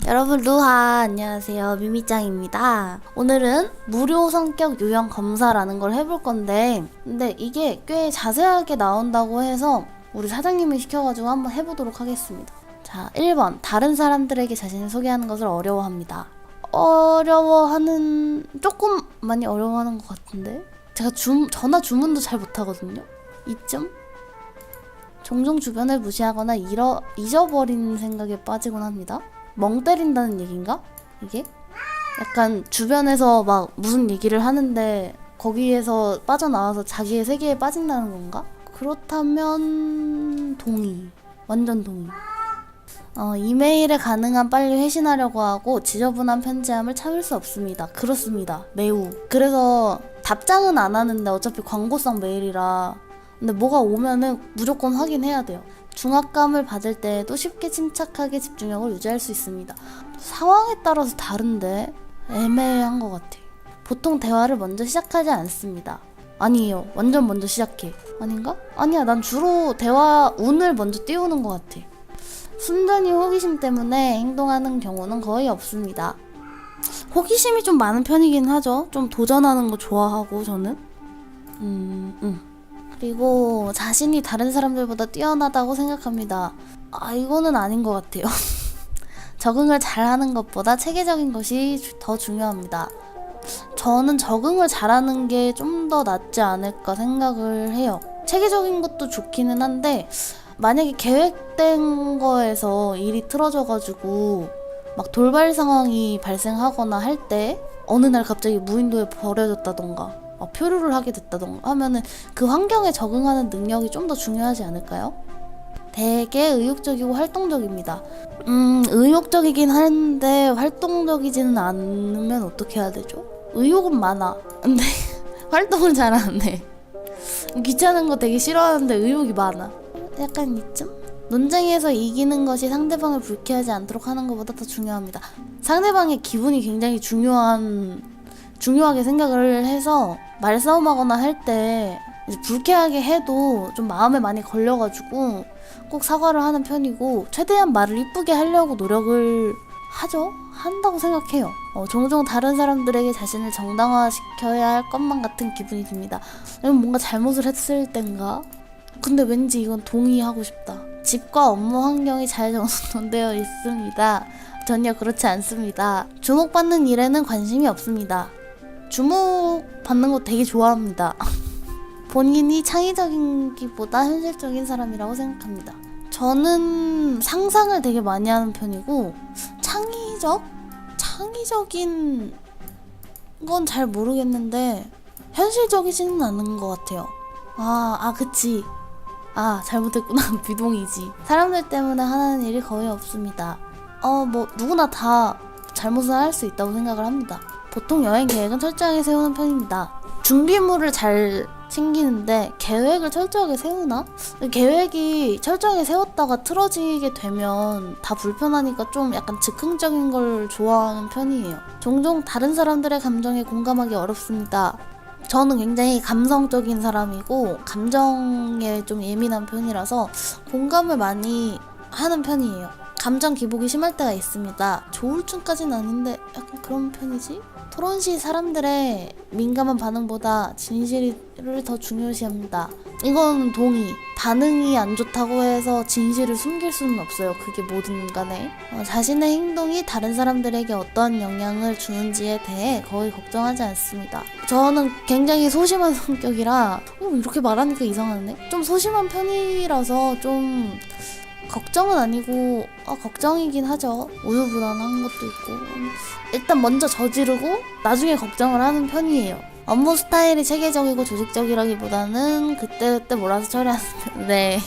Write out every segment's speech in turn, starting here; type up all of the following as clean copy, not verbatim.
여러분 루하 안녕하세요, 미미짱입니다. 오늘은 무료 성격 유형 검사라는 걸 해볼 건데, 근데 이게 꽤 자세하게 나온다고 해서 우리 사장님이 시켜가지고 한번 해보도록 하겠습니다. 자, 1번 다른 사람들에게 자신을 소개하는 것을 어려워합니다. 조금 많이 어려워하는 것 같은데, 제가 전화 주문도 잘 못하거든요. 2점? 종종 주변을 무시하거나 잊어버리는 생각에 빠지곤 합니다. 멍 때린다는 얘기인가? 이게? 약간 주변에서 막 무슨 얘기를 하는데 거기에서 빠져나와서 자기의 세계에 빠진다는 건가? 그렇다면 동의. 완전 동의. 이메일에 가능한 빨리 회신하려고 하고 지저분한 편지함을 참을 수 없습니다. 그렇습니다. 매우. 그래서 답장은 안 하는데 어차피 광고성 메일이라, 근데 뭐가 오면은 무조건 확인해야 돼요. 중압감을 받을 때에도 쉽게 침착하게 집중력을 유지할 수 있습니다. 상황에 따라서 다른데 애매한 것 같아. 보통 대화를 먼저 시작하지 않습니다. 아니에요. 완전 먼저 시작해. 아닌가? 아니야. 난 주로 대화 운을 먼저 띄우는 것 같아. 순전히 호기심 때문에 행동하는 경우는 거의 없습니다. 호기심이 좀 많은 편이긴 하죠. 좀 도전하는 거 좋아하고 저는. 그리고 자신이 다른 사람들보다 뛰어나다고 생각합니다. 이거는 아닌 것 같아요. 적응을 잘하는 것보다 체계적인 것이 더 중요합니다. 저는 적응을 잘하는 게 좀 더 낫지 않을까 생각을 해요. 체계적인 것도 좋기는 한데, 만약에 계획된 거에서 일이 틀어져가지고 막 돌발 상황이 발생하거나 할 때 어느 날 갑자기 무인도에 버려졌다던가 표류를 하게 됐다던가 하면은 그 환경에 적응하는 능력이 좀 더 중요하지 않을까요? 되게 의욕적이고 활동적입니다. 의욕적이긴 한데 활동적이지는 않으면 어떻게 해야 되죠? 의욕은 많아. 근데 활동은 잘 안 해. 귀찮은 거 되게 싫어하는데 의욕이 많아. 약간 이쯤? 논쟁에서 이기는 것이 상대방을 불쾌하지 않도록 하는 것보다 더 중요합니다. 상대방의 기분이 굉장히 중요하게 생각을 해서 말싸움하거나 할 때 불쾌하게 해도 좀 마음에 많이 걸려가지고 꼭 사과를 하는 편이고, 최대한 말을 이쁘게 하려고 노력을 한다고 생각해요. 종종 다른 사람들에게 자신을 정당화시켜야 할 것만 같은 기분이 듭니다. 이건 뭔가 잘못을 했을 땐가? 근데 왠지 이건 동의하고 싶다. 집과 업무 환경이 잘 정돈되어 있습니다. 전혀 그렇지 않습니다. 주목받는 일에는 관심이 없습니다. 주목받는 거 되게 좋아합니다. 본인이 창의적인기보다 현실적인 사람이라고 생각합니다. 저는 상상을 되게 많이 하는 편이고, 창의적인 건 잘 모르겠는데 현실적이지는 않은 것 같아요. 그치. 잘못했구나. 비동이지. 사람들 때문에 하는 일이 거의 없습니다. 누구나 다 잘못을 할 수 있다고 생각을 합니다. 보통 여행 계획은 철저하게 세우는 편입니다. 준비물을 잘 챙기는데 계획을 철저하게 세우나? 계획이 철저하게 세웠다가 틀어지게 되면 다 불편하니까 좀 약간 즉흥적인 걸 좋아하는 편이에요. 종종 다른 사람들의 감정에 공감하기 어렵습니다. 저는 굉장히 감성적인 사람이고 감정에 좀 예민한 편이라서 공감을 많이 하는 편이에요. 감정 기복이 심할 때가 있습니다. 조울증까지는 아닌데 약간 그런 편이지? 토론 시 사람들의 민감한 반응보다 진실을 더 중요시합니다. 이건 동의. 반응이 안 좋다고 해서 진실을 숨길 수는 없어요. 그게 뭐든 간에. 자신의 행동이 다른 사람들에게 어떤 영향을 주는지에 대해 거의 걱정하지 않습니다. 저는 굉장히 소심한 성격이라 이렇게 말하니까 이상하네. 좀 소심한 편이라서 좀 걱정은 아니고 걱정이긴 하죠. 우유부단한 것도 있고. 일단 먼저 저지르고 나중에 걱정을 하는 편이에요. 업무 스타일이 체계적이고 조직적이라기보다는 그때그때 몰아서 처리하는 네.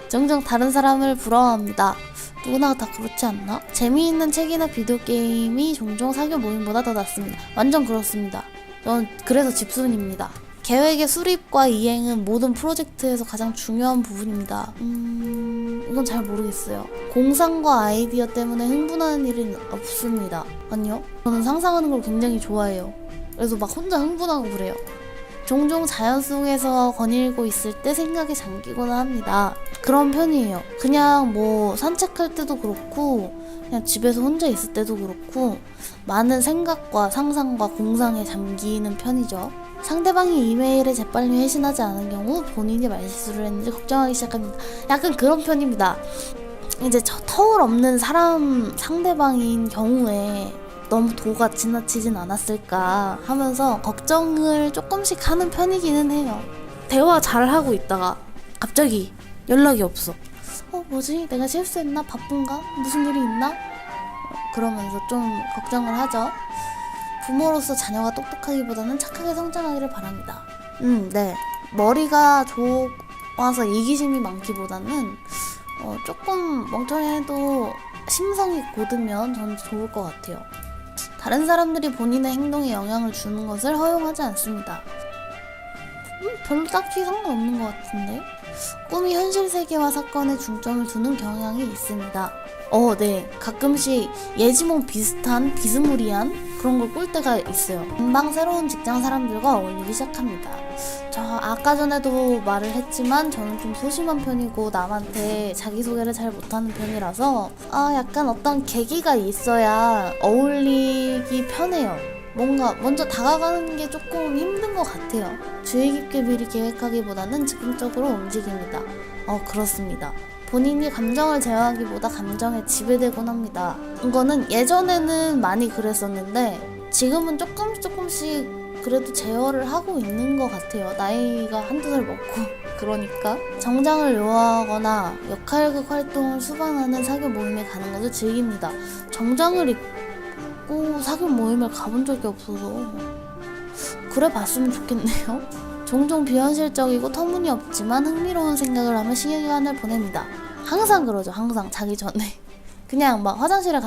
종종 다른 사람을 부러워합니다. 누구나 다 그렇지 않나? 재미있는 책이나 비디오 게임이 종종 사교 모임보다 더 낫습니다. 완전 그렇습니다. 전 그래서 집순입니다. 계획의 수립과 이행은 모든 프로젝트에서 가장 중요한 부분입니다. 이건 잘 모르겠어요. 공상과 아이디어 때문에 흥분하는 일은 없습니다. 아니요. 저는 상상하는 걸 굉장히 좋아해요. 그래서 막 혼자 흥분하고 그래요. 종종 자연 속에서 거닐고 있을 때 생각에 잠기곤 합니다. 그런 편이에요. 그냥 뭐 산책할 때도 그렇고 그냥 집에서 혼자 있을 때도 그렇고 많은 생각과 상상과 공상에 잠기는 편이죠. 상대방이 이메일에 재빨리 회신하지 않은 경우 본인이 말실수를 했는지 걱정하기 시작합니다. 약간 그런 편입니다. 이제 저 터울 없는 사람 상대방인 경우에 너무 도가 지나치진 않았을까 하면서 걱정을 조금씩 하는 편이기는 해요. 대화 잘하고 있다가 갑자기 연락이 없어. 뭐지? 내가 실수했나? 바쁜가? 무슨 일이 있나? 그러면서 좀 걱정을 하죠. 부모로서 자녀가 똑똑하기보다는 착하게 성장하기를 바랍니다. 네. 머리가 좋아서 이기심이 많기보다는 조금 멍청해도 심성이 고르면 저는 좋을 것 같아요. 다른 사람들이 본인의 행동에 영향을 주는 것을 허용하지 않습니다. 별로 딱히 상관없는 것 같은데? 꿈이 현실 세계와 사건에 중점을 두는 경향이 있습니다. 네. 가끔씩 예지몽 비슷한 비스무리한 그런 걸 꿀 때가 있어요. 금방 새로운 직장 사람들과 어울리기 시작합니다. 저 아까 전에도 말을 했지만 저는 좀 소심한 편이고 남한테 자기소개를 잘 못하는 편이라서 약간 어떤 계기가 있어야 어울리기 편해요. 뭔가 먼저 다가가는 게 조금 힘든 것 같아요. 주의 깊게 미리 계획하기보다는 즉흥적으로 움직입니다. 그렇습니다. 본인이 감정을 제어하기보다 감정에 지배되곤 합니다. 이거는 예전에는 많이 그랬었는데 지금은 조금씩 그래도 제어를 하고 있는 것 같아요. 나이가 한두 살 먹고 그러니까 정장을 요하거나 역할극 활동을 수반하는 사교 모임에 가는 것을 즐깁니다. 정장을 입고 사교 모임을 가본 적이 없어서 그래 봤으면 좋겠네요. 종종 비현실적이고 터무니없지만 흥미로운 생각을 하며 시간을 보냅니다. 항상 그러죠. 항상 자기 전에 그냥 막 화장실에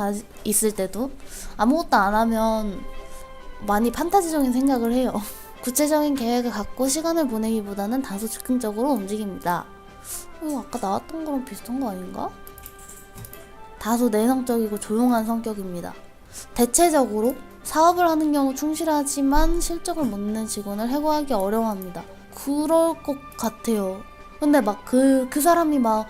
있을 때도 아무것도 안 하면 많이 판타지적인 생각을 해요. 구체적인 계획을 갖고 시간을 보내기보다는 다소 즉흥적으로 움직입니다. 아까 나왔던 거랑 비슷한 거 아닌가? 다소 내성적이고 조용한 성격입니다. 대체적으로 사업을 하는 경우 충실하지만 실적을 못 내는 직원을 해고하기 어려워합니다. 그럴 것 같아요. 근데 막 그 사람이 막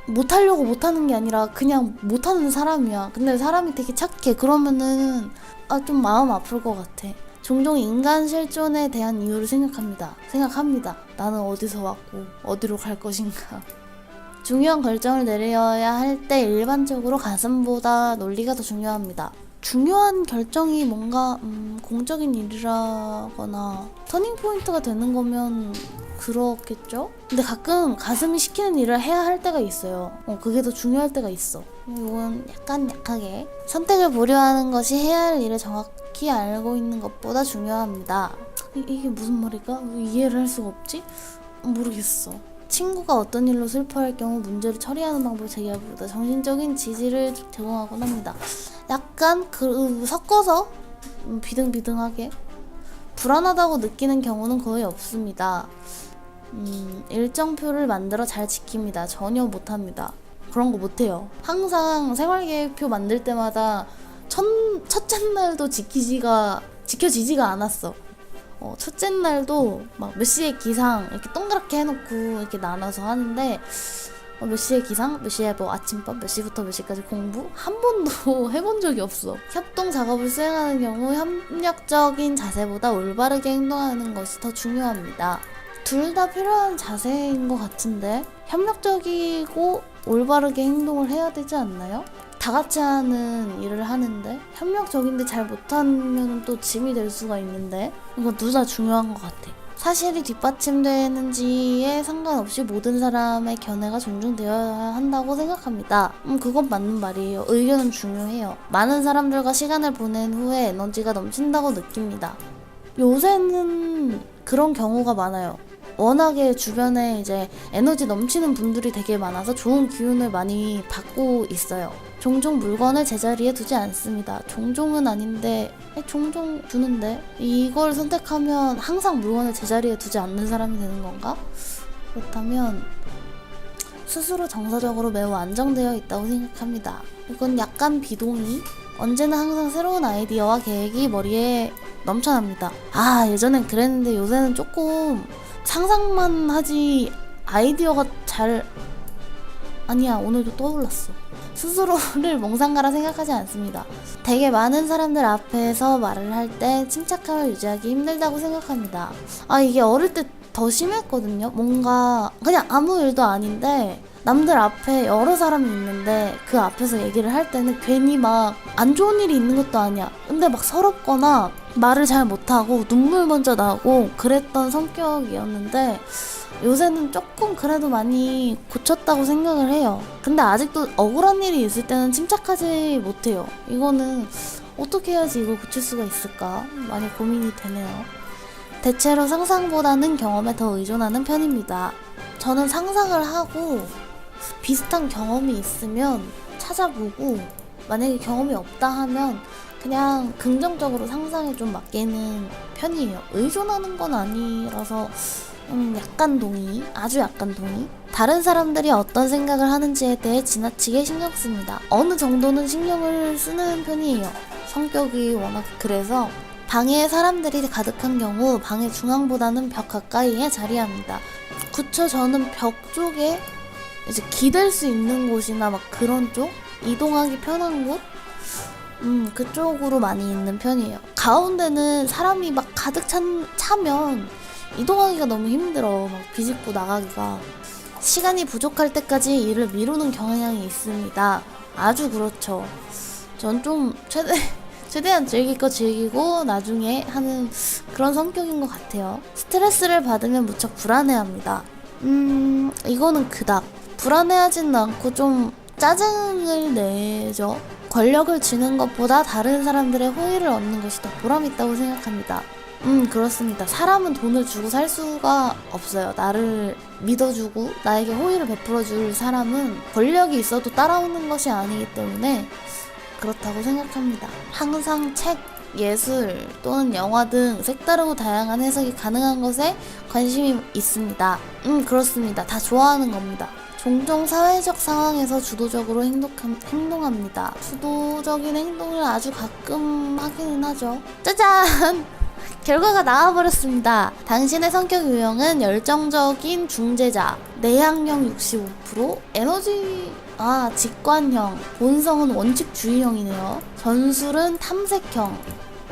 못하려고 못하는 게 아니라 그냥 못하는 사람이야. 근데 사람이 되게 착해. 그러면은 좀 마음 아플 것 같아. 종종 인간 실존에 대한 이유를 생각합니다. 나는 어디서 왔고 어디로 갈 것인가. 중요한 결정을 내려야 할 때 일반적으로 가슴보다 논리가 더 중요합니다. 중요한 결정이 뭔가 공적인 일이라거나 터닝포인트가 되는 거면 그렇겠죠? 근데 가끔 가슴이 시키는 일을 해야 할 때가 있어요. 그게 더 중요할 때가 있어. 이건 약간 약하게 선택을 보류하는 것이 해야 할 일을 정확히 알고 있는 것보다 중요합니다. 이게 무슨 말일까? 왜 이해를 할 수가 없지? 모르겠어. 친구가 어떤 일로 슬퍼할 경우 문제를 처리하는 방법을 제기하기보다 정신적인 지지를 제공하곤 합니다. 약간 섞어서 비등비등하게 불안하다고 느끼는 경우는 거의 없습니다. 일정표를 만들어 잘 지킵니다. 전혀 못합니다. 그런 거 못해요. 항상 생활계획표 만들 때마다 첫째 날도 지켜지지가 않았어. 첫째 날도 막 몇 시에 기상 이렇게 동그랗게 해놓고 이렇게 나눠서 하는데 몇 시에 기상, 몇 시에 뭐 아침밥, 몇 시부터 몇 시까지 공부 한 번도 해본 적이 없어. 협동 작업을 수행하는 경우 협력적인 자세보다 올바르게 행동하는 것이 더 중요합니다. 둘 다 필요한 자세인 것 같은데 협력적이고 올바르게 행동을 해야 되지 않나요? 다 같이 하는 일을 하는데 협력적인데 잘 못하면 또 짐이 될 수가 있는데 이거 둘 다 중요한 것 같아. 사실이 뒷받침되는지에 상관없이 모든 사람의 견해가 존중되어야 한다고 생각합니다. 그건 맞는 말이에요. 의견은 중요해요. 많은 사람들과 시간을 보낸 후에 에너지가 넘친다고 느낍니다. 요새는 그런 경우가 많아요. 워낙에 주변에 이제 에너지 넘치는 분들이 되게 많아서 좋은 기운을 많이 받고 있어요. 종종 물건을 제자리에 두지 않습니다. 종종은 아닌데 종종 두는데 이걸 선택하면 항상 물건을 제자리에 두지 않는 사람이 되는 건가? 그렇다면 스스로 정서적으로 매우 안정되어 있다고 생각합니다. 이건 약간 비동의. 언제나 항상 새로운 아이디어와 계획이 머리에 넘쳐납니다. 아, 예전엔 그랬는데 요새는 조금 상상만 하지 아이디어가 잘 아니야. 오늘도 떠올랐어. 스스로를 몽상가라 생각하지 않습니다. 되게 많은 사람들 앞에서 말을 할 때 침착함을 유지하기 힘들다고 생각합니다. 아, 이게 어릴 때 더 심했거든요. 뭔가 그냥 아무 일도 아닌데 남들 앞에 여러 사람이 있는데 그 앞에서 얘기를 할 때는 괜히 막 안 좋은 일이 있는 것도 아니야. 근데 막 서럽거나 말을 잘 못하고 눈물 먼저 나고 그랬던 성격이었는데 요새는 조금 그래도 많이 고쳤다고 생각을 해요. 근데 아직도 억울한 일이 있을 때는 침착하지 못해요. 이거는 어떻게 해야지 이걸 고칠 수가 있을까? 많이 고민이 되네요. 대체로 상상보다는 경험에 더 의존하는 편입니다. 저는 상상을 하고 비슷한 경험이 있으면 찾아보고 만약에 경험이 없다 하면 그냥 긍정적으로 상상에 좀 맡기는 편이에요. 의존하는 건 아니라서 약간 동의, 아주 약간 동의. 다른 사람들이 어떤 생각을 하는지에 대해 지나치게 신경 씁니다. 어느 정도는 신경을 쓰는 편이에요. 성격이 워낙 그래서 방에 사람들이 가득한 경우 방의 중앙보다는 벽 가까이에 자리합니다. 그쵸, 저는 벽 쪽에 이제 기댈 수 있는 곳이나 막 그런 쪽? 이동하기 편한 곳? 그쪽으로 많이 있는 편이에요. 가운데는 사람이 막 가득 차면 이동하기가 너무 힘들어. 막 비집고 나가기가. 시간이 부족할 때까지 일을 미루는 경향이 있습니다. 아주 그렇죠. 전 좀 최대한 즐길 거 즐기고 나중에 하는 그런 성격인 것 같아요. 스트레스를 받으면 무척 불안해합니다. 이거는 그닥. 불안해하지는 않고 좀 짜증을 내죠. 권력을 쥐는 것보다 다른 사람들의 호의를 얻는 것이 더 보람있다고 생각합니다. 그렇습니다. 사람은 돈을 주고 살 수가 없어요. 나를 믿어주고 나에게 호의를 베풀어줄 사람은 권력이 있어도 따라오는 것이 아니기 때문에 그렇다고 생각합니다. 항상 책, 예술 또는 영화 등 색다르고 다양한 해석이 가능한 것에 관심이 있습니다. 그렇습니다. 다 좋아하는 겁니다. 종종 사회적 상황에서 주도적으로 행동합니다. 주도적인 행동을 아주 가끔 하기는 하죠. 짜잔! 결과가 나와버렸습니다. 당신의 성격 유형은 열정적인 중재자, 내향형 65%, 직관형, 본성은 원칙주의형이네요. 전술은 탐색형,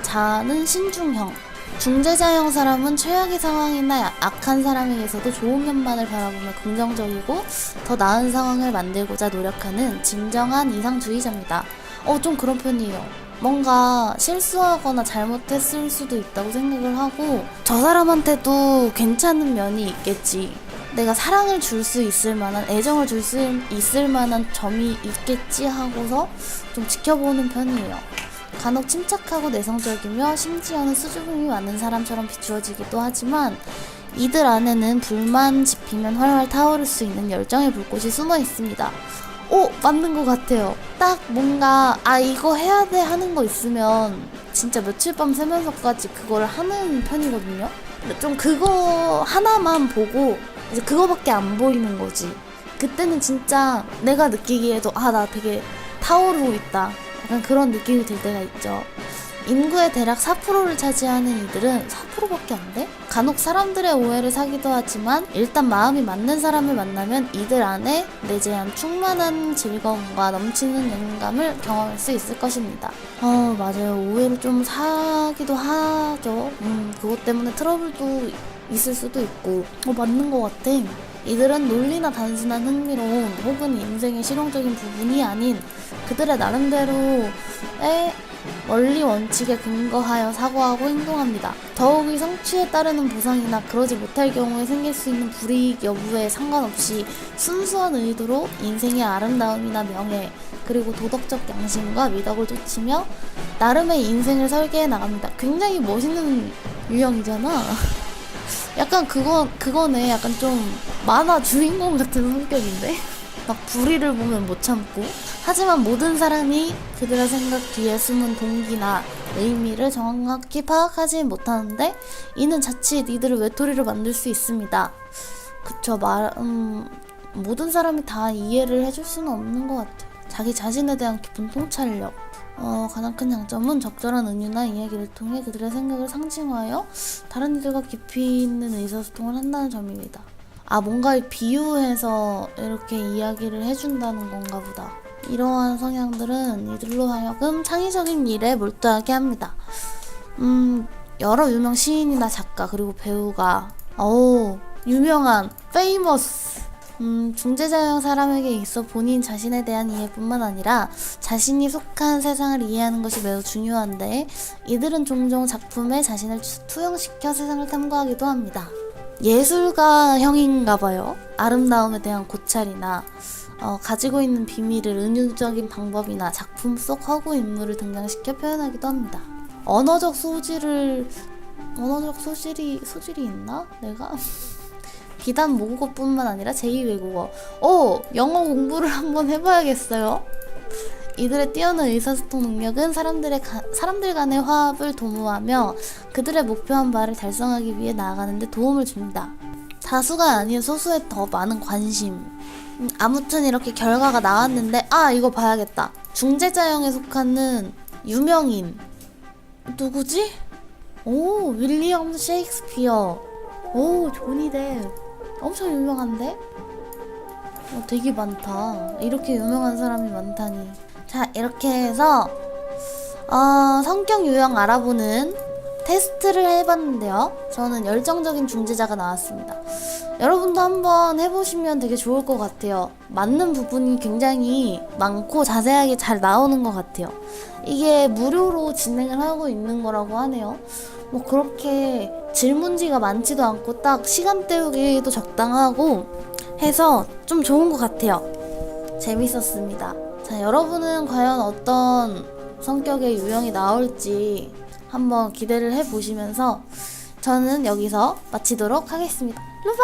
자아는 신중형. 중재자형 사람은 최악의 상황이나 악한 사람에게서도 좋은 면만을 바라보며 긍정적이고 더 나은 상황을 만들고자 노력하는 진정한 이상주의자입니다. 좀 그런 편이에요. 뭔가 실수하거나 잘못했을 수도 있다고 생각을 하고 저 사람한테도 괜찮은 면이 있겠지, 내가 사랑을 줄 수 있을 만한, 애정을 줄 수 있을 만한 점이 있겠지 하고서 좀 지켜보는 편이에요. 간혹 침착하고 내성적이며 심지어는 수줍음이 많은 사람처럼 비추어지기도 하지만 이들 안에는 불만 지피면 활활 타오를 수 있는 열정의 불꽃이 숨어 있습니다. 맞는 것 같아요. 딱 뭔가 이거 해야 돼 하는 거 있으면 진짜 며칠 밤 새면서까지 그걸 하는 편이거든요. 근데 좀 그거 하나만 보고 이제 그거밖에 안 보이는 거지. 그때는 진짜 내가 느끼기에도 나 되게 타오르고 있다, 약간 그런 느낌이 들 때가 있죠. 인구의 대략 4%를 차지하는 이들은 4%밖에 안 돼? 간혹 사람들의 오해를 사기도 하지만 일단 마음이 맞는 사람을 만나면 이들 안에 내재한 충만한 즐거움과 넘치는 영감을 경험할 수 있을 것입니다. 맞아요. 오해를 좀 사기도 하죠. 그것 때문에 트러블도 있을 수도 있고. 맞는 것 같아. 이들은 논리나 단순한 흥미로움 혹은 인생의 실용적인 부분이 아닌 그들의 나름대로의 원리 원칙에 근거하여 사고하고 행동합니다. 더욱이 성취에 따르는 보상이나 그러지 못할 경우에 생길 수 있는 불이익 여부에 상관없이 순수한 의도로 인생의 아름다움이나 명예 그리고 도덕적 양심과 미덕을 쫓으며 나름의 인생을 설계해 나갑니다. 굉장히 멋있는 유형이잖아. 약간 그거네. 약간 좀 만화 주인공 같은 성격인데? 막 불의를 보면 못 참고. 하지만 모든 사람이 그들의 생각 뒤에 숨은 동기나 의미를 정확히 파악하지 못하는데 이는 자칫 이들을 외톨이로 만들 수 있습니다. 그쵸. 모든 사람이 다 이해를 해줄 수는 없는 것 같아요. 자기 자신에 대한 깊은 통찰력, 가장 큰 장점은 적절한 은유나 이야기를 통해 그들의 생각을 상징화하여 다른 이들과 깊이 있는 의사소통을 한다는 점입니다. 뭔가 비유해서 이렇게 이야기를 해준다는 건가 보다. 이러한 성향들은 이들로 하여금 창의적인 일에 몰두하게 합니다. 여러 유명 시인이나 작가 그리고 배우가 유명한 페이머스 중재자형 사람에게 있어 본인 자신에 대한 이해뿐만 아니라 자신이 속한 세상을 이해하는 것이 매우 중요한데 이들은 종종 작품에 자신을 투영시켜 세상을 탐구하기도 합니다. 예술가형인가 봐요. 아름다움에 대한 고찰이나 가지고 있는 비밀을 은유적인 방법이나 작품 속 허구 인물을 등장시켜 표현하기도 합니다. 언어적 소질이 있나? 내가? 비단 모국어뿐만 아니라 제2외국어. 영어 공부를 한번 해봐야겠어요. 이들의 뛰어난 의사소통 능력은 사람들 간의 화합을 도모하며 그들의 목표한 바를 달성하기 위해 나아가는 데 도움을 줍니다. 다수가 아닌 소수의 더 많은 관심. 아무튼 이렇게 결과가 나왔는데 이거 봐야겠다. 중재자형에 속하는 유명인 누구지? 윌리엄 셰익스피어. 조니 뎁. 엄청 유명한데? 되게 많다. 이렇게 유명한 사람이 많다니. 자, 이렇게 해서 성격 유형 알아보는 테스트를 해봤는데요. 저는 열정적인 중재자가 나왔습니다. 여러분도 한번 해보시면 되게 좋을 것 같아요. 맞는 부분이 굉장히 많고 자세하게 잘 나오는 것 같아요. 이게 무료로 진행을 하고 있는 거라고 하네요. 그렇게 질문지가 많지도 않고 딱 시간 때우기도 적당하고 해서 좀 좋은 것 같아요. 재밌었습니다. 자, 여러분은 과연 어떤 성격의 유형이 나올지 한번 기대를 해보시면서 저는 여기서 마치도록 하겠습니다. 루바!